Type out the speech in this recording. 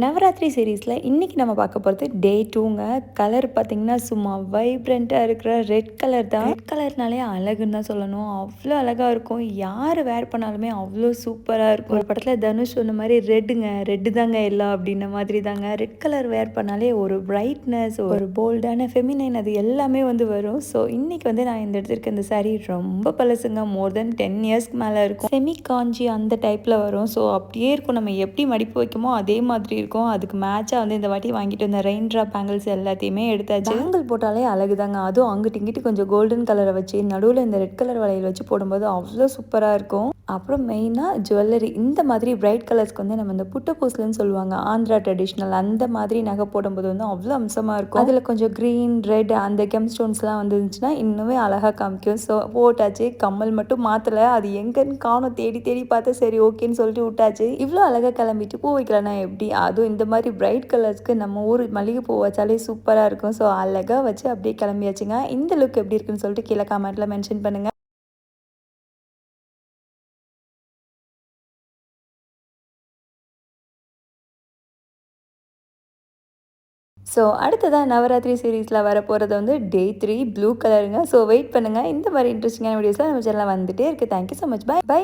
நவராத்திரி சீரீஸில் இன்றைக்கி நம்ம பார்க்க போகிறது டே 2ங்க. கலர் பார்த்திங்கன்னா சும்மா வைப்ரண்ட்டாக இருக்கிற ரெட் கலர் தான். ரெட் கலர்னாலே அழகுன்னு தான் சொல்லணும். அவ்வளோ அழகாக இருக்கும். யார் வேர் பண்ணாலுமே அவ்வளோ சூப்பராக இருக்கும். ஒரு படத்தில் தனுஷ் சொன்ன மாதிரி ரெட்டு தாங்க எல்லாம் அப்படின்ன மாதிரி தாங்க. ரெட் கலர் வேர் பண்ணாலே ஒரு பிரைட்னஸ், ஒரு போல்டான ஃபெமினைன் அது எல்லாமே வந்து வரும். ஸோ இன்றைக்கி வந்து நான் இந்த எடுத்திருக்க இந்த சாரீ ரொம்ப பழசுங்க. மோர் தென் 10 இயர்ஸ்க்கு மேலே இருக்கும். செமி காஞ்சி அந்த டைப்பில் வரும். ஸோ அப்படியே இருக்கும். நம்ம எப்படி மடிப்பு வைக்குமோ அதே மாதிரி இருக்கும். அதுக்கு மேட்சாக வந்து இந்த வாட்டி வாங்கிட்டு வந்த ரெயின் ட்ராப் பேங்கிள்ஸ் எல்லாத்தையுமே எடுத்தாச்சு. பேங்கிள் போட்டாலே அழகுதாங்க. அதுவும் அங்கிட்டு இங்கிட்டு கொஞ்சம் கோல்டன் கலரை வச்சு நடுவில் இந்த ரெட் கலர் வளையல் வச்சு போடும்போது அவ்வளோ சூப்பராக இருக்கும். அப்புறம் மெயினாக ஜுவல்லரி இந்த மாதிரி பிரைட் கலர்ஸ்க்கு வந்து நம்ம இந்த புட்டப்பூசலன்னு சொல்லுவாங்க, ஆந்திரா ட்ரெடிஷ்னல் அந்த மாதிரி நகை போடும்போது வந்து அவ்வளோ அம்சமாக இருக்கும். அதில் கொஞ்சம் க்ரீன் ரெட் அந்த கெம் ஸ்டோன்ஸ்லாம் வந்துருந்துச்சுன்னா இன்னுமே அழகாக காமிக்கும். ஸோ போட்டாச்சு. கம்மல் மட்டும் மாற்றலை. அது எங்கன்னு காணும் தேடி தேடி பார்த்து சரி ஓகேன்னு சொல்லிட்டு விட்டாச்சு. இவ்வளோ அழகாக கிளம்பிட்டு பூ வைக்கலன்னா எப்படி? அதுவும் இந்த மாதிரி பிரைட் கலர்ஸ்க்கு நம்ம ஊர் மல்லிகை பூ வச்சாலே சூப்பராக இருக்கும். ஸோ அழகாக வச்சு அப்படியே கிளம்பியாச்சுங்க. இந்த லுக் எப்படி இருக்குன்னு சொல்லிட்டு கீழே கமெண்ட்டில் மென்ஷன் பண்ணுங்கள். ஸோ அடுத்ததான் நவராத்திரி சீரீஸில் வர போகிறது வந்து டே 3 ப்ளூ கலருங்க. ஸோ வெயிட் பண்ணுங்கள். இந்த மாதிரி இன்ட்ரெஸ்டிங்கான வீடியோஸ்லாம் நம்ம சேனலில் வந்துகிட்டே இருக்குது. Thank you so much. பை.